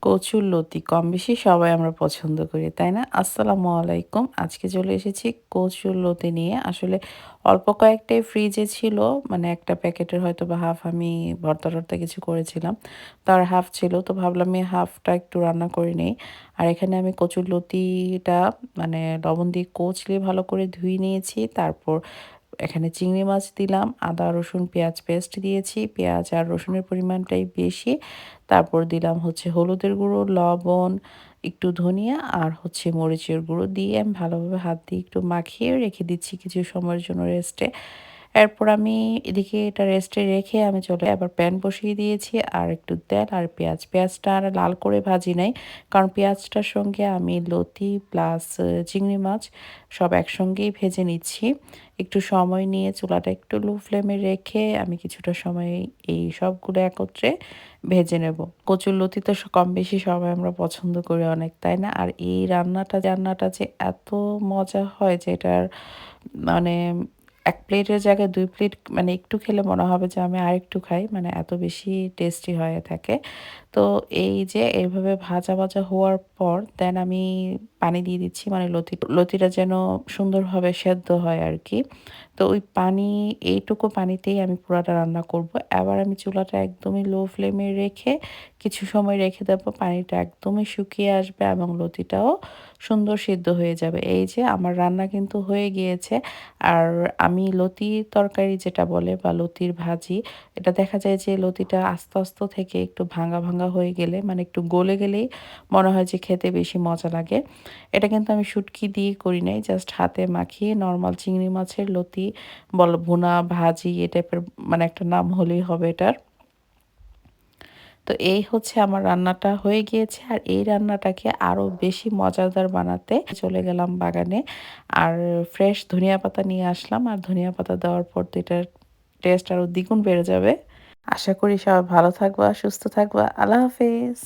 কচুরলতি কম বেশি সবাই আমরা পছন্দ করি, তাই না? আসসালামু আলাইকুম। আজকে চলে এসেছি কচুরলতি নিয়ে। আসলে অল্প কয়েকটাই ফ্রিজে ছিল। মানে একটা প্যাকেটের হয়তোবা হাফ আমি ভর্তা-টর্তা কিছু করেছিলাম। তার হাফ ছিল। তো ভাবলাম এই হাফটা একটু রান্না করে নেই। আর এখানে আমি কচুরলতিটা মানে লবণ দিয়ে কচলে ভালো করে ধুয়ে নিয়েছি। তারপর এখানে চিংড়ি মাছ দিলাম, আদা, রসুন, পেঁয়াজ পেস্ট দিয়েছি। পেঁয়াজ আর রসুনের পরিমাণটাই বেশি। তারপর দিলাম হচ্ছে হলুদের গুঁড়ো, লবণ, একটু ধনিয়া আর হচ্ছে মরিচের গুঁড়ো দিয়ে আমি ভালোভাবে হাত দিয়ে একটু মাখিয়ে রেখে দিচ্ছি কিছু সময়ের জন্য রেস্টে। এরপর আমি এদিকে এটা রেস্টে রেখে আমি চলে আবার প্যান বসিয়ে দিয়েছি আর একটু তেল আর পেঁয়াজ। পেঁয়াজটা আর লাল করে ভাজি নাই। কারণ পেঁয়াজটার সঙ্গে আমি লতি প্লাস চিংড়ি মাছ সব একসঙ্গেই ভেজে নিচ্ছি। একটু সময় নিয়ে চুলাটা একটু লো ফ্লেমে রেখে আমি কিছুটা সময় এই সবগুলো একত্রে ভেজে নেব। কচুরলতি তো কম বেশি সবাই আমরা পছন্দ করি অনেক, তাই না? আর এই রান্নাটা যে এত মজা হয় যে এটার মানে ১ প্লেটের জায়গায় ২ প্লেট মানে একটু খেলে মনে হবে যে আমি আরেকটু খাই। মানে এত বেশি টেস্টি হয়ে থাকে। তো এই যে এভাবে ভাজা হওয়ার পর দেন আমি পানি দিয়ে দিচ্ছি। মানে লতিটা যেন সুন্দরভাবে সেদ্ধ হয় আরকি। তো ওই পানি এইটুকু পানিতেই আমি পুরাটা রান্না করব। এবার আমি চুলাটা একদমই লো ফ্লেমে রেখে কিছু সময় রেখে দেব। পানিটা একদমই শুকিয়ে আসবে এবং লতিটাও সুন্দর সিদ্ধ হয়ে যাবে। এই যে আমার রান্না কিন্তু হয়ে গিয়েছে। আর আমি লতির তরকারি যেটা বলে বা লতির ভাজি, এটা দেখা যায় যে লতিটা আস্ত থেকে একটু ভাঙা হয়ে গেলে মানে একটু গলে গেলেই মনে হয় যে খেতে বেশি মজা লাগে। এটা কিন্তু আমি শুটকি দিয়ে করি নাই। জাস্ট হাতে মাখিয়ে নরমাল চিংড়ি মাছের লতি ভুনা, ভাজি এ টাইপের মানে একটা নাম হলেই হবে এটার। তো এই হচ্ছে আমার রান্নাটা হয়ে গিয়েছে। আর এই রান্নাটাকে আরো বেশি মজাদার বানাতে চলে গেলাম বাগানে। আর ফ্রেশ ধনিয়া পাতা নিয়ে আসলাম। আর ধনিয়া পাতা দেওয়ার পর তো এটার টেস্ট আরো দ্বিগুণ বেড়ে যাবে। আশা করি সবাই ভালো থাকবা, সুস্থ থাকবা। আল্লাহ হাফেজ।